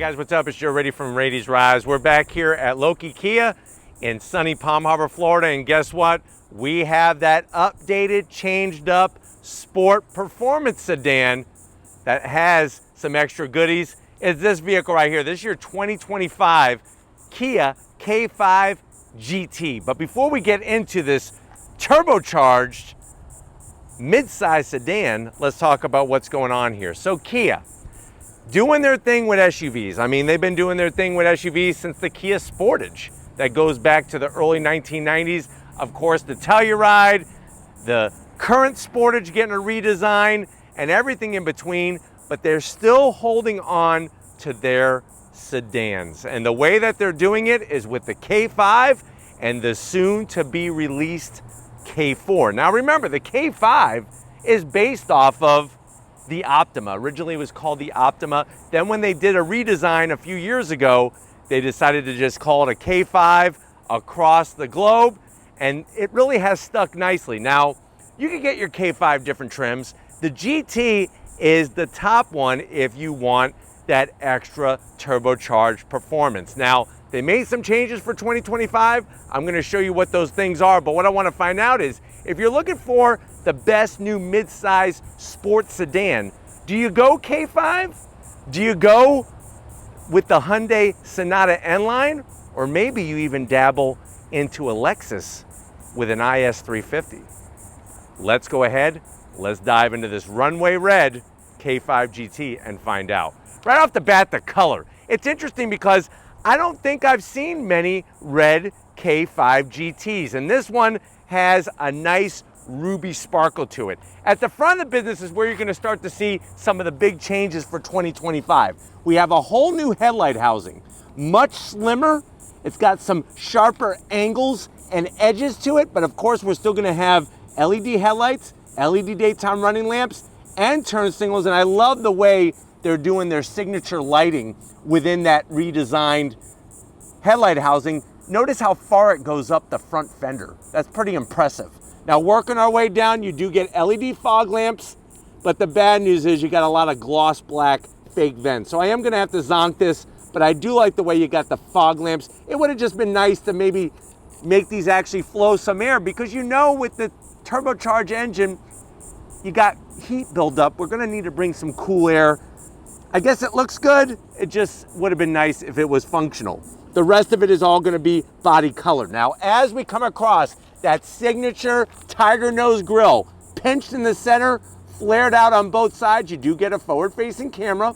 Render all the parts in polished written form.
guys, what's up? It's Joe Raiti from Raiti's Rise. We're back here at Loki Kia in sunny Palm Harbor, Florida, and guess what? We have that updated, changed up sport performance sedan that has some extra goodies. It's this vehicle right here. This is your 2025 Kia K5 GT. But before we get into this turbocharged mid-size sedan, let's talk about what's going on here. So Kia, doing their thing with SUVs. I mean, they've been doing their thing with SUVs since the Kia Sportage. That goes back to the early 1990s. Of course, the Telluride, the current Sportage getting a redesign, and everything in between, but they're still holding on to their sedans. And the way that they're doing it is with the K5 and the soon-to-be released K4. Now remember, the K5 is based off of the Optima. Originally it was called the Optima. Then when they did a redesign a few years ago, they decided to just call it a K5 across the globe, and it really has stuck nicely. Now, you can get your K5 different trims. The GT is the top one if you want that extra turbocharged performance. Now, they made some changes for 2025. I'm gonna show you what those things are, but what I wanna find out is, if you're looking for the best new mid-size sports sedan, do you go K5? Do you go with the Hyundai Sonata N-Line? Or maybe you even dabble into a Lexus with an IS350. Let's go ahead, let's dive into this runway red K5 GT and find out. Right off the bat, the color. It's interesting because I don't think I've seen many red K5 GTs, and this one has a nice ruby sparkle to it. At the front of the business is where you're gonna start to see some of the big changes for 2025. We have a whole new headlight housing, much slimmer. It's got some sharper angles and edges to it, but of course we're still gonna have LED headlights, LED daytime running lamps, and turn signals, and I love the way they're doing their signature lighting within that redesigned headlight housing. Notice how far it goes up the front fender. That's pretty impressive. Now, working our way down, you do get LED fog lamps, but the bad news is you got a lot of gloss black fake vents. So I am gonna have to zonk this, but I do like the way you got the fog lamps. It would have just been nice to maybe make these actually flow some air, because you know with the turbocharged engine, you got heat buildup. We're gonna need to bring some cool air. I guess it looks good. It just would have been nice if it was functional. The rest of it is all gonna be body color. Now, as we come across that signature tiger nose grille, pinched in the center, flared out on both sides, you do get a forward-facing camera.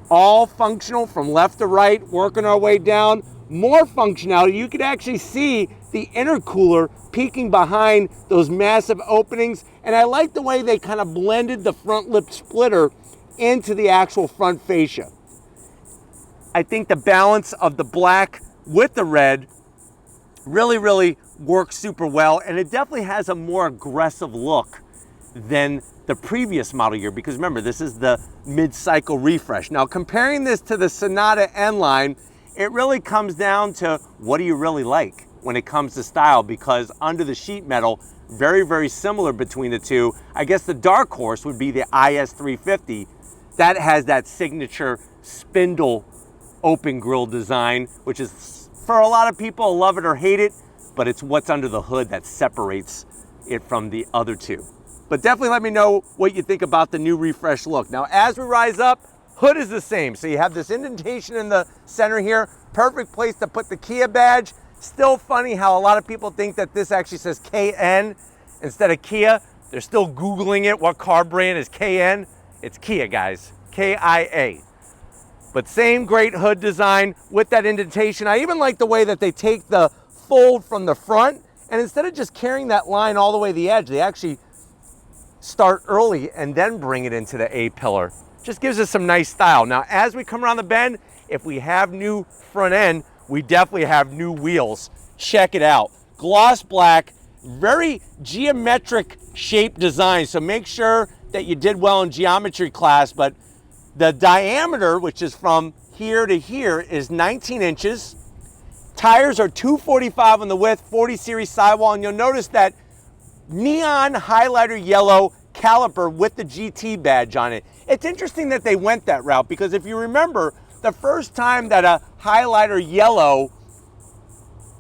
All functional from left to right, working our way down. More functionality. You could actually see the intercooler peeking behind those massive openings. And I like the way they kind of blended the front lip splitter into the actual front fascia. I think the balance of the black with the red really works super well, and it definitely has a more aggressive look than the previous model year, because remember, this is the mid-cycle refresh. Now, comparing this to the Sonata N-Line, it really comes down to what do you really like when it comes to style, because under the sheet metal, very similar between the two. I guess the dark horse would be the IS350. That has that signature spindle open grille design, which is, for a lot of people, love it or hate it, but it's what's under the hood that separates it from the other two. But definitely let me know what you think about the new refresh look. Now, as we rise up, hood is the same. So you have this indentation in the center here, perfect place to put the Kia badge. Still funny how a lot of people think that this actually says KN instead of Kia. They're still Googling it, what car brand is KN? It's Kia, guys, KIA. But same great hood design with that indentation. I even like the way that they take the fold from the front, and instead of just carrying that line all the way to the edge, they actually start early and then bring it into the A-pillar. Just gives us some nice style. Now, as we come around the bend, if we have new front end, we definitely have new wheels. Check it out. Gloss black, very geometric shape design. So make sure that you did well in geometry class, but the diameter, which is from here to here, is 19 inches. Tires are 245 on the width, 40 series sidewall, and you'll notice that neon highlighter yellow caliper with the GT badge on it. It's interesting that they went that route, because if you remember, the first time that a highlighter yellow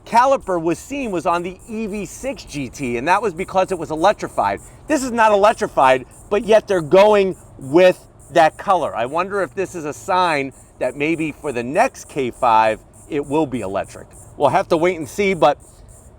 caliper was seen was on the EV6 GT, and that was because it was electrified. This is not electrified, but yet they're going with that color. I wonder if this is a sign that maybe for the next K5, it will be electric. We'll have to wait and see, but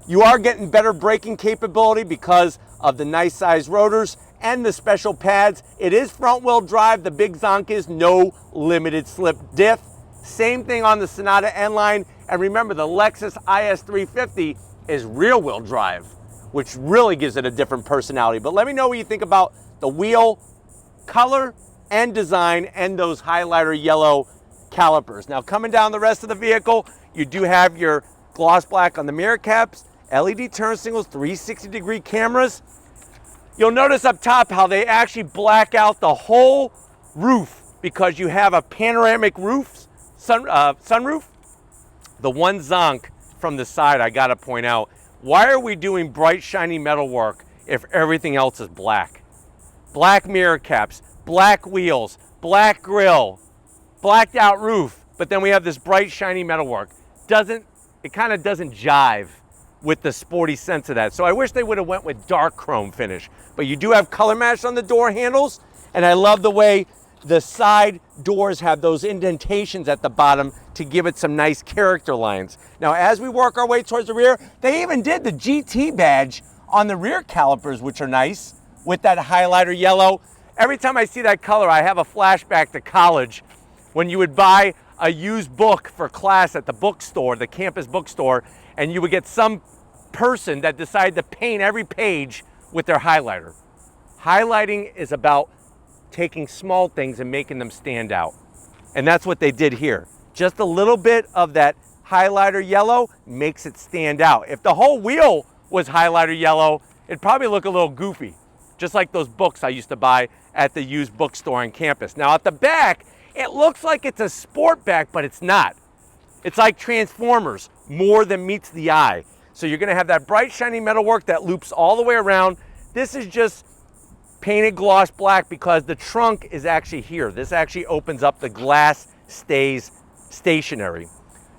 you are getting better braking capability because of the nice size rotors and the special pads. It is front wheel drive. The big zonk is no limited slip diff. Same thing on the Sonata N-Line. And remember, the Lexus IS350 is rear wheel drive, which really gives it a different personality. But let me know what you think about the wheel color and design and those highlighter yellow calipers. Now, coming down the rest of the vehicle, you do have your gloss black on the mirror caps, LED turn signals, 360-degree cameras. You'll notice up top how they actually black out the whole roof because you have a panoramic roof, sunroof. The one zonk from the side, I gotta point out, why are we doing bright, shiny metalwork if everything else is black? Black mirror caps, black wheels, black grille, blacked out roof, but then we have this bright, shiny metalwork. It kind of doesn't jive with the sporty sense of that. So I wish they would have went with dark chrome finish, but you do have color match on the door handles, and I love the way the side doors have those indentations at the bottom to give it some nice character lines. Now, as we work our way towards the rear, they even did the GT badge on the rear calipers, which are nice, with that highlighter yellow. Every time I see that color, I have a flashback to college when you would buy a used book for class at the bookstore, the campus bookstore, and you would get some person that decided to paint every page with their highlighter. Highlighting is about taking small things and making them stand out. And that's what they did here. Just a little bit of that highlighter yellow makes it stand out. If the whole wheel was highlighter yellow, it'd probably look a little goofy, just like those books I used to buy at the used bookstore on campus. Now at the back, it looks like it's a sport back, but it's not. It's like Transformers, more than meets the eye. So you're gonna have that bright, shiny metalwork that loops all the way around. This is just painted gloss black because the trunk is actually here. This actually opens up, the glass stays stationary.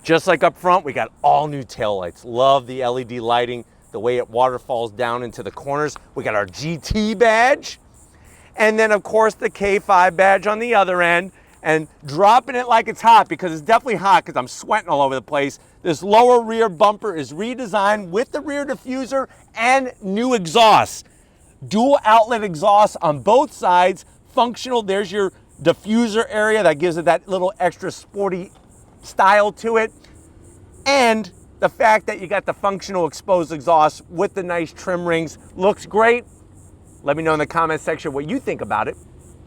Just like up front, we got all new taillights. Love the LED lighting, the way it waterfalls down into the corners. We got our GT badge, and then of course the K5 badge on the other end, and dropping it like it's hot because it's definitely hot because I'm sweating all over the place. This lower rear bumper is redesigned with the rear diffuser and new exhaust. Dual outlet exhaust on both sides, functional. There's your diffuser area that gives it that little extra sporty style to it. And the fact that you got the functional exposed exhaust with the nice trim rings looks great. Let me know in the comment section what you think about it.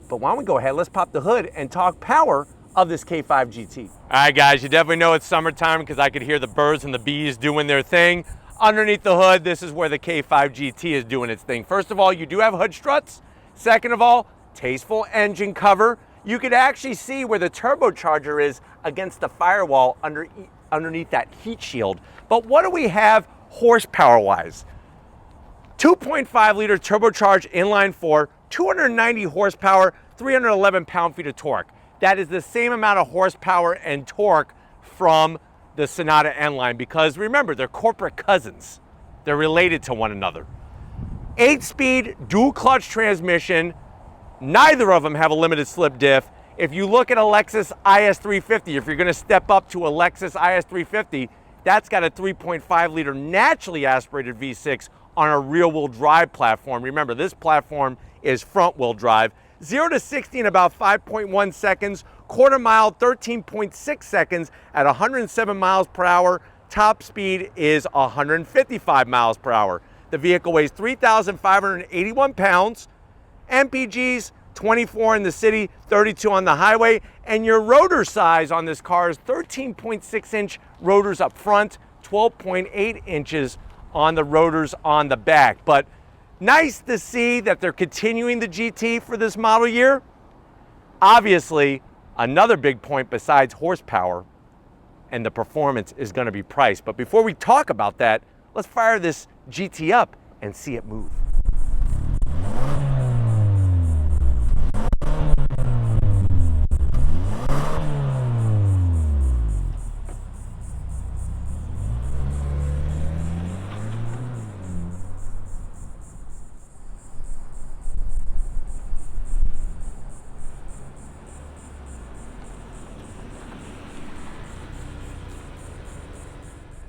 But why don't we go ahead, let's pop the hood and talk power of this K5 GT. All right, guys, you definitely know it's summertime because I could hear the birds and the bees doing their thing. Underneath the hood, this is where the K5 GT is doing its thing. First of all, you do have hood struts. Second of all, tasteful engine cover. You could actually see where the turbocharger is against the firewall underneath that heat shield. But what do we have horsepower-wise? 2.5 liter turbocharged inline-4, 290 horsepower, 311 pound-feet of torque. That is the same amount of horsepower and torque from the Sonata N-Line because remember, they're corporate cousins. They're related to one another. 8-speed dual clutch transmission. Neither of them have a limited slip diff. If you look at a Lexus IS350, if you're gonna step up to a Lexus IS350, that's got a 3.5 liter naturally aspirated V6 on a rear wheel drive platform. Remember, this platform is front wheel drive. 0 to 60 in about 5.1 seconds, quarter mile 13.6 seconds at 107 miles per hour. Top speed is 155 miles per hour. The vehicle weighs 3,581 pounds. MPGs 24 in the city, 32 on the highway, and your rotor size on this car is 13.6 inch rotors up front, 12.8 inches on the rotors on the back. But nice to see that they're continuing the GT for this model year. Obviously, another big point besides horsepower and the performance is going to be price. But before we talk about that, let's fire this GT up and see it move.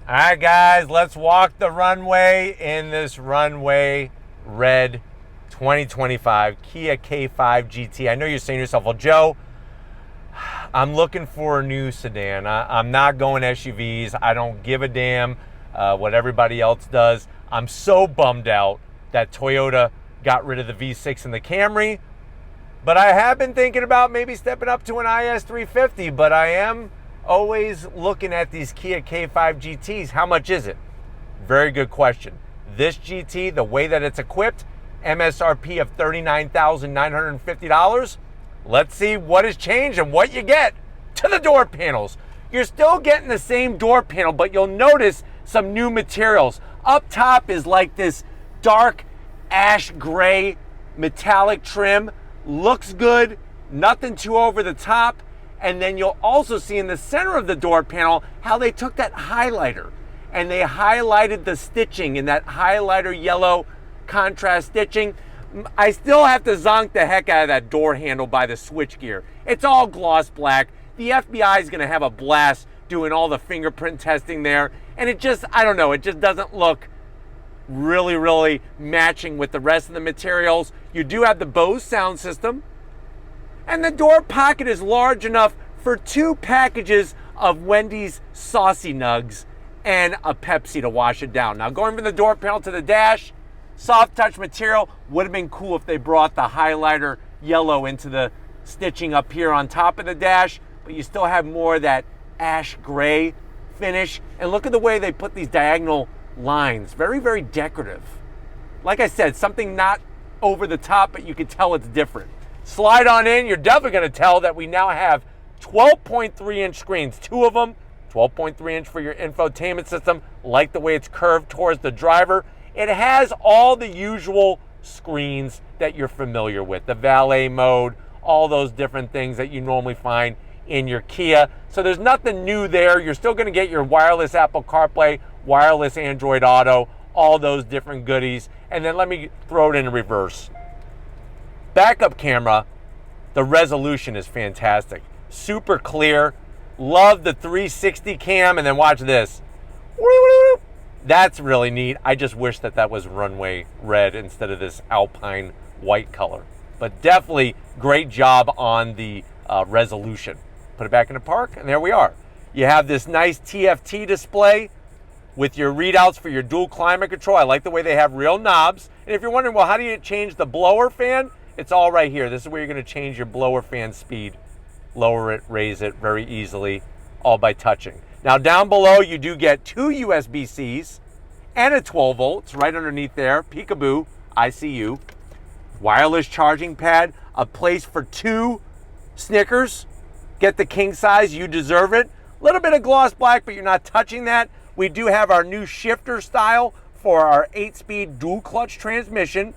All right, guys, let's walk the runway in this runway red 2025 Kia K5 GT. I know you're saying to yourself, well, Joe, I'm looking for a new sedan. I'm not going SUVs. I don't give a damn what everybody else does. I'm so bummed out that Toyota got rid of the V6 and the Camry. But I have been thinking about maybe stepping up to an IS350, but I am always looking at these Kia K5 GTs. How much is it? Very good question. This GT, the way that it's equipped, MSRP of $39,950. Let's see what has changed and what you get to the door panels. You're still getting the same door panel, but you'll notice some new materials. Up top is like this dark ash gray metallic trim. Looks good, nothing too over the top. And then you'll also see in the center of the door panel how they took that highlighter and they highlighted the stitching in that highlighter yellow contrast stitching. I still have to zonk the heck out of that door handle by the switchgear. It's all gloss black. The FBI is gonna have a blast doing all the fingerprint testing there. And it just, I don't know, it just doesn't look really matching with the rest of the materials. You do have the Bose sound system. And the door pocket is large enough for 2 packages of Wendy's Saucy Nugs and a Pepsi to wash it down. Now going from the door panel to the dash, soft touch material. Would have been cool if they brought the highlighter yellow into the stitching up here on top of the dash, but you still have more of that ash gray finish. And look at the way they put these diagonal lines. Very decorative. Like I said, something not over the top, but you can tell it's different. Slide on in, you're definitely going to tell that we now have 12.3 inch screens, 2 of them, 12.3 inch for your infotainment system. Like the way it's curved towards the driver. It has all the usual screens that you're familiar with, the valet mode, all those different things that you normally find in your Kia. So there's nothing new there. You're still going to get your wireless Apple CarPlay, wireless Android Auto, all those different goodies. And then let me throw it in reverse. Backup camera, the resolution is fantastic. Super clear. Love the 360 cam, and then watch this. That's really neat. I just wish that that was runway red instead of this alpine white color. But definitely great job on the resolution. Put it back in the park, and there we are. You have this nice TFT display with your readouts for your dual climate control. I like the way they have real knobs. And if you're wondering, well, how do you change the blower fan? It's all right here. This is where you're going to change your blower fan speed. Lower it, raise it very easily, all by touching. Now down below, you do get 2 USB-Cs and a 12 volts right underneath there. Peekaboo, ICU. Wireless charging pad, a place for 2 Snickers. Get the king size, you deserve it. A little bit of gloss black, but you're not touching that. We do have our new shifter style for our 8-speed dual clutch transmission.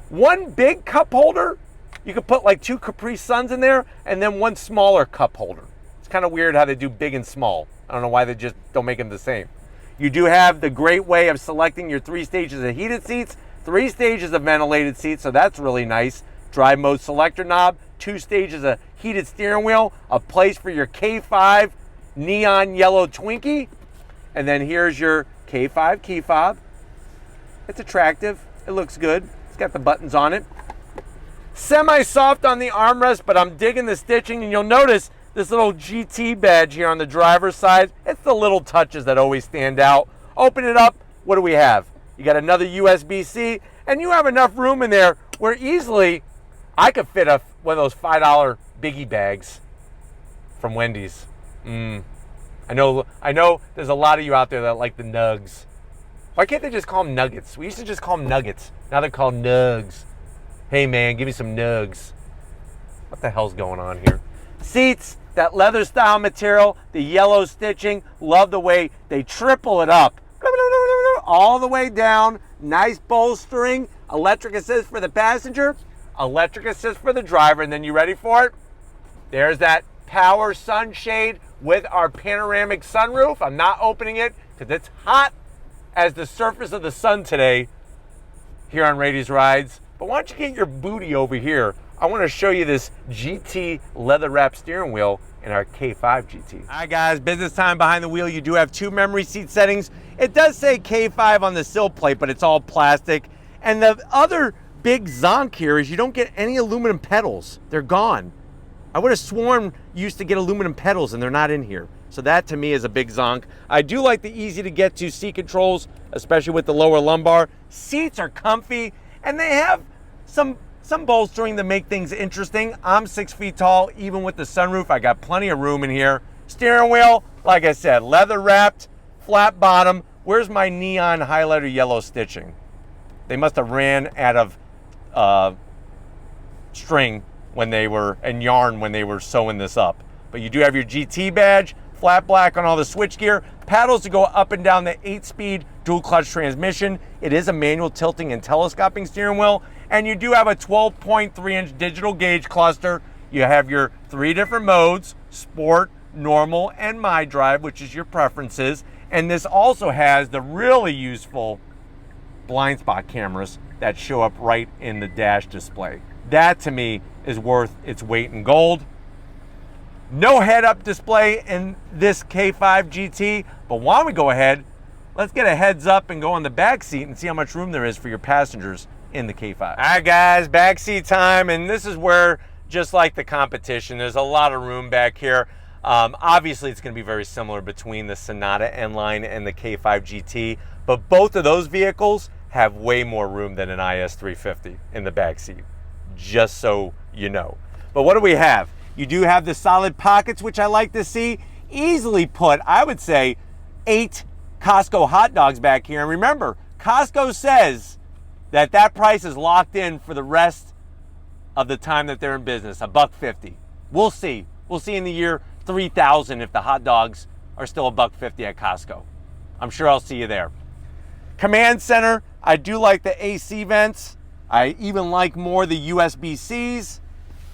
1 big cup holder. You could put like 2 Capri Suns in there, and then 1 smaller cup holder. It's kind of weird how they do big and small. I don't know why they just don't make them the same. You do have the great way of selecting your 3 stages of heated seats, 3 stages of ventilated seats, so that's really nice. Drive mode selector knob, 2 stages of heated steering wheel, a place for your K5 neon yellow Twinkie, and then here's your K5 key fob. It's attractive. It looks good. It's got the buttons on it. Semi-soft on the armrest, but I'm digging the stitching, and you'll notice this little GT badge here on the driver's side. It's the little touches that always stand out. Open it up. What do we have? You got another USB-C, and you have enough room in there where easily I could fit one of those $5 biggie bags from Wendy's. I know there's a lot of you out there that like the nugs. Why can't they just call them nuggets? We used to just call them nuggets. Now they're called nugs. Hey man, give me some nugs. What the hell's going on here? Seats, that leather style material, the yellow stitching. Love the way they triple it up. All the way down. Nice bolstering. Electric assist for the passenger. Electric assist for the driver. And then you ready for it? There's that power sunshade with our panoramic sunroof. I'm not opening it because it's hot as the surface of the sun today here on Raity's Rides. But why don't you get your booty over here I want to show you this GT leather wrap steering wheel in our K5 GT. All right guys, business time behind the wheel. You do have 2 memory seat settings. It does say K5 on the sill plate, but it's all plastic. And the other big zonk here is you don't get any aluminum pedals. They're gone. I would have sworn you used to get aluminum pedals and they're not in here. So that to me is a big zonk. I do like the easy to get to seat controls, especially with the lower lumbar. Seats are comfy and they have some bolstering to make things interesting. I'm 6 feet tall, even with the sunroof. I got plenty of room in here. Steering wheel, like I said, leather wrapped, flat bottom. Where's my neon highlighter yellow stitching? They must have ran out of string when they were, and yarn when they were sewing this up. But you do have your GT badge, flat black on all the switchgear, paddles to go up and down the 8-speed dual clutch transmission. It is a manual tilting and telescoping steering wheel, and you do have a 12.3-inch digital gauge cluster. You have your 3 different modes, sport, normal, and my drive, which is your preferences. And this also has the really useful blind spot cameras that show up right in the dash display. That to me is worth its weight in gold. No head-up display in this K5 GT, but why don't we go ahead, let's get a heads up and go on the back seat and see how much room there is for your passengers in the K5. All right guys, back seat time, and this is where, just like the competition, there's a lot of room back here. Obviously it's going to be very similar between the Sonata N-Line and the K5 GT, but both of those vehicles have way more room than an IS350 in the back seat, just so you know. But what do we have? You do have the solid pockets, which I like to see. Easily put, I would say, 8 Costco hot dogs back here. And remember, Costco says that that price is locked in for the rest of the time that they're in business, $1.50. We'll see. We'll see in the year 3000 if the hot dogs are still $1.50 at Costco. I'm sure I'll see you there. Command center, I do like the AC vents. I even like more the USB-Cs.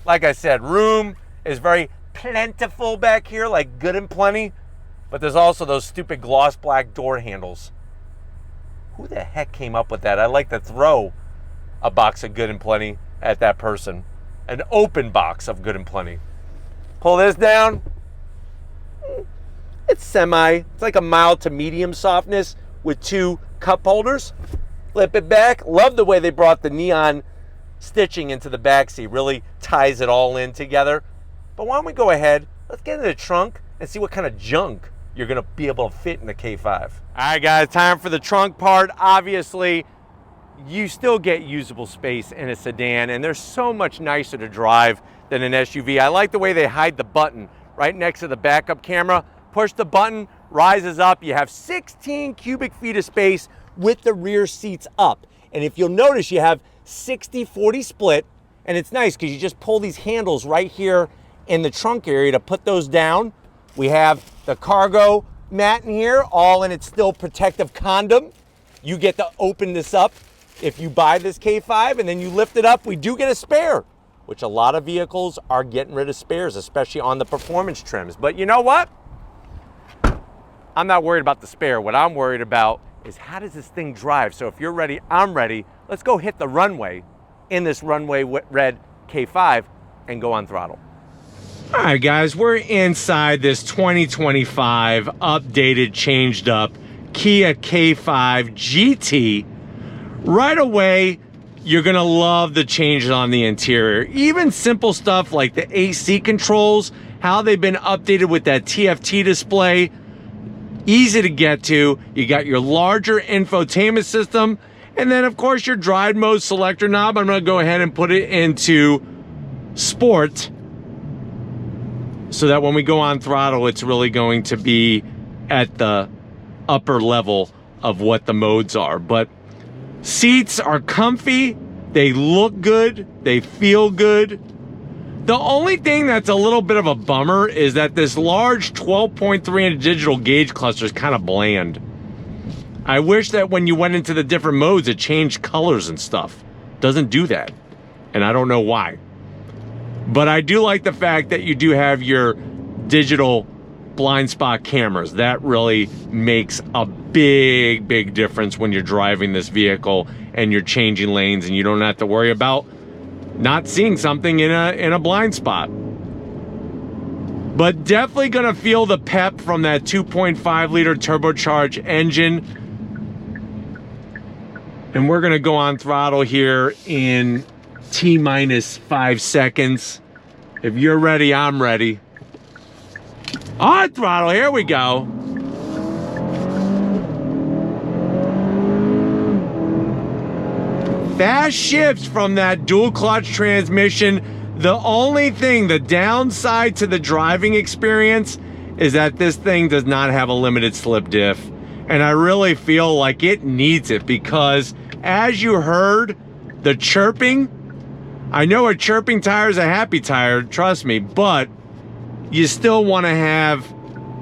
Like I said, room is very plentiful back here, like good and plenty, but there's also those stupid gloss black door handles. Who the heck came up with that? I like to throw a box of good and plenty at that person. An open box of good and plenty. Pull this down. It's like a mild to medium softness with 2 cup holders. Flip it back. Love the way they brought the neon stitching into the back seat. Really ties it all in together. But why don't we go ahead, let's get in the trunk and see what kind of junk you're gonna be able to fit in the K5. All right guys, time for the trunk part. Obviously, you still get usable space in a sedan, and they're so much nicer to drive than an SUV. I like the way they hide the button right next to the backup camera. Push the button, rises up. You have 16 cubic feet of space with the rear seats up. And if you'll notice, you have 60-40 split, and it's nice because you just pull these handles right here in the trunk area to put those down. We have the cargo mat in here, all in its still protective condom. You get to open this up if you buy this K5, and then you lift it up. We do get a spare, which a lot of vehicles are getting rid of spares, especially on the performance trims. But you know what? I'm not worried about the spare. What I'm worried about is how does this thing drive? So if you're ready, I'm ready. Let's go hit the runway in this runway red K5 and go on throttle. All right, guys, we're inside this 2025 updated, changed up Kia K5 GT. Right away, you're gonna love the changes on the interior. Even simple stuff like the AC controls, how they've been updated with that TFT display. Easy to get to. You got your larger infotainment system, and then of course your drive mode selector knob. I'm gonna go ahead and put it into sport so that when we go on throttle, it's really going to be at the upper level of what the modes are. But seats are comfy, they look good, they feel good. The only thing that's a little bit of a bummer is that this large 12.3-inch digital gauge cluster is kind of bland. I wish that when you went into the different modes, it changed colors and stuff. Doesn't do that, and I don't know why. But I do like the fact that you do have your digital blind spot cameras. That really makes a big difference when you're driving this vehicle and you're changing lanes, and you don't have to worry about not seeing something in a blind spot. But definitely gonna feel the pep from that 2.5 liter turbocharged engine. And we're gonna go on throttle here in T-minus 5 seconds. If you're ready, I'm ready. On throttle, here we go. Fast shifts from that dual clutch transmission. The only thing, the downside to the driving experience is that this thing does not have a limited slip diff. And I really feel like it needs it because as you heard, the chirping, I know a chirping tire is a happy tire, trust me, but you still want to have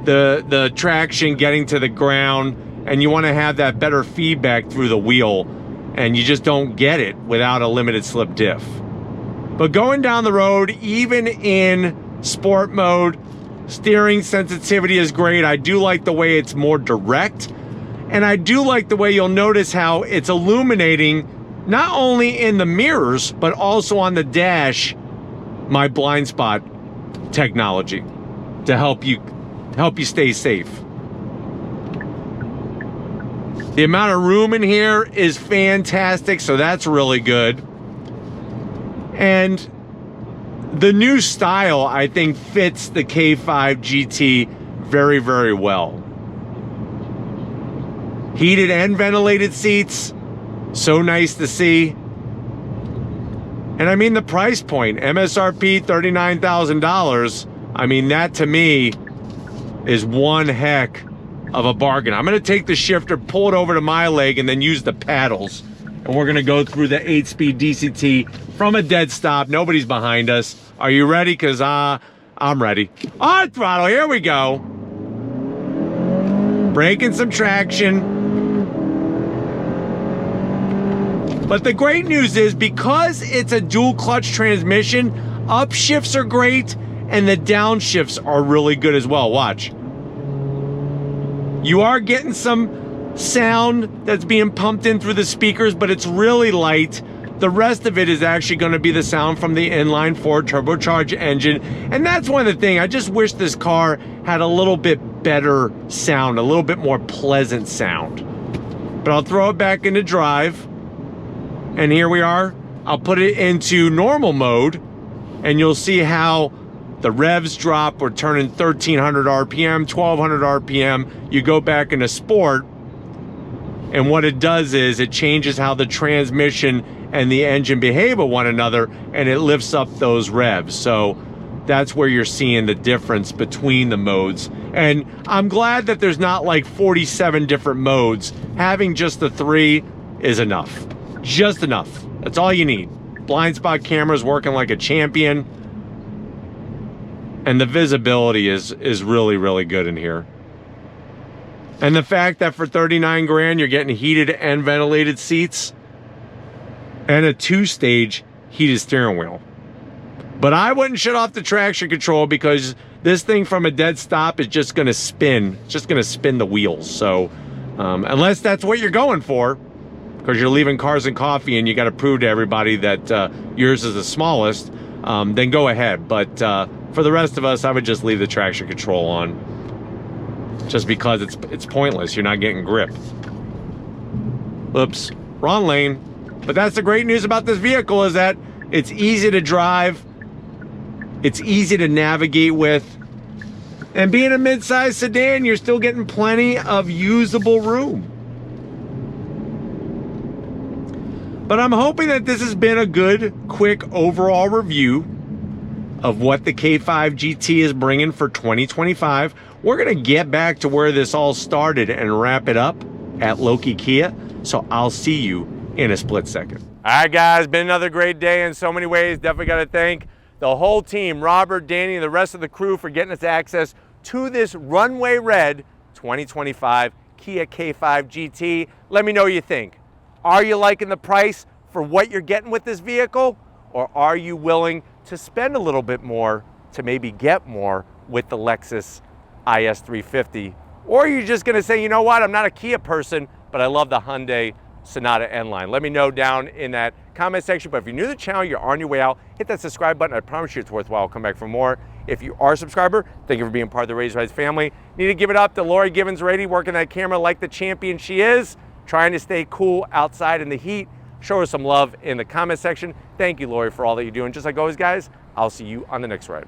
the traction getting to the ground and you want to have that better feedback through the wheel, and you just don't get it without a limited slip diff. But going down the road, even in sport mode, steering sensitivity is great. I do like the way it's more direct, and I do like the way you'll notice how it's illuminating not only in the mirrors, but also on the dash, my blind spot technology to help you stay safe. The amount of room in here is fantastic, so that's really good. And the new style, I think, fits the K5 GT very, very well. Heated and ventilated seats, so nice to see. And I mean the price point, MSRP $39,000. I mean, that to me is one heck of a bargain. I'm gonna take the shifter, pull it over to my leg, and then use the paddles. And we're gonna go through the 8-speed DCT from a dead stop. Nobody's behind us. Are you ready? Cause I'm ready. On throttle, here we go. Breaking some traction. But the great news is, because it's a dual clutch transmission, upshifts are great and the downshifts are really good as well. Watch. You are getting some sound that's being pumped in through the speakers, but it's really light. The rest of it is actually going to be the sound from the inline-4 turbocharged engine. And that's one of the things, I just wish this car had a little bit better sound, a little bit more pleasant sound. But I'll throw it back into drive. And here we are. I'll put it into normal mode, and you'll see how the revs drop. We're turning 1300 RPM, 1200 RPM. You go back into sport, and what it does is it changes how the transmission and the engine behave with one another, and it lifts up those revs. So that's where you're seeing the difference between the modes. And I'm glad that there's not like 47 different modes. Having just the 3 is enough. Just enough. That's all you need. Blind spot camera's working like a champion. And the visibility is really, really good in here. And the fact that for 39 grand, you're getting heated and ventilated seats and a 2-stage heated steering wheel. But I wouldn't shut off the traction control because this thing from a dead stop is just gonna spin. It's just gonna spin the wheels. So unless that's what you're going for, because you're leaving Cars and Coffee and you got to prove to everybody that yours is the smallest, then go ahead. But for the rest of us, I would just leave the traction control on, just because it's pointless. You're not getting grip. Oops, wrong lane. But that's the great news about this vehicle, is that it's easy to drive, it's easy to navigate with, and being a mid-size sedan, you're still getting plenty of usable room. But I'm hoping that this has been a good, quick overall review of what the K5 GT is bringing for 2025. We're gonna get back to where this all started and wrap it up at Loki Kia. So I'll see you in a split second. All right, guys, been another great day in so many ways. Definitely gotta thank the whole team, Robert, Danny, and the rest of the crew for getting us access to this runway red 2025 Kia K5 GT. Let me know what you think. Are you liking the price for what you're getting with this vehicle? Or are you willing to spend a little bit more to maybe get more with the Lexus IS350? Or are you just gonna say, you know what, I'm not a Kia person, but I love the Hyundai Sonata N-Line? Let me know down in that comment section. But if you're new to the channel, you're on your way out, hit that subscribe button. I promise you it's worthwhile. I'll come back for more. If you are a subscriber, thank you for being part of the Raiti Rise family. Need to give it up to Lori Givens Raiti, working that camera like the champion she is, trying to stay cool outside in the heat. Show her some love in the comment section. Thank you, Lori, for all that you're doing. Just like always, guys, I'll see you on the next ride.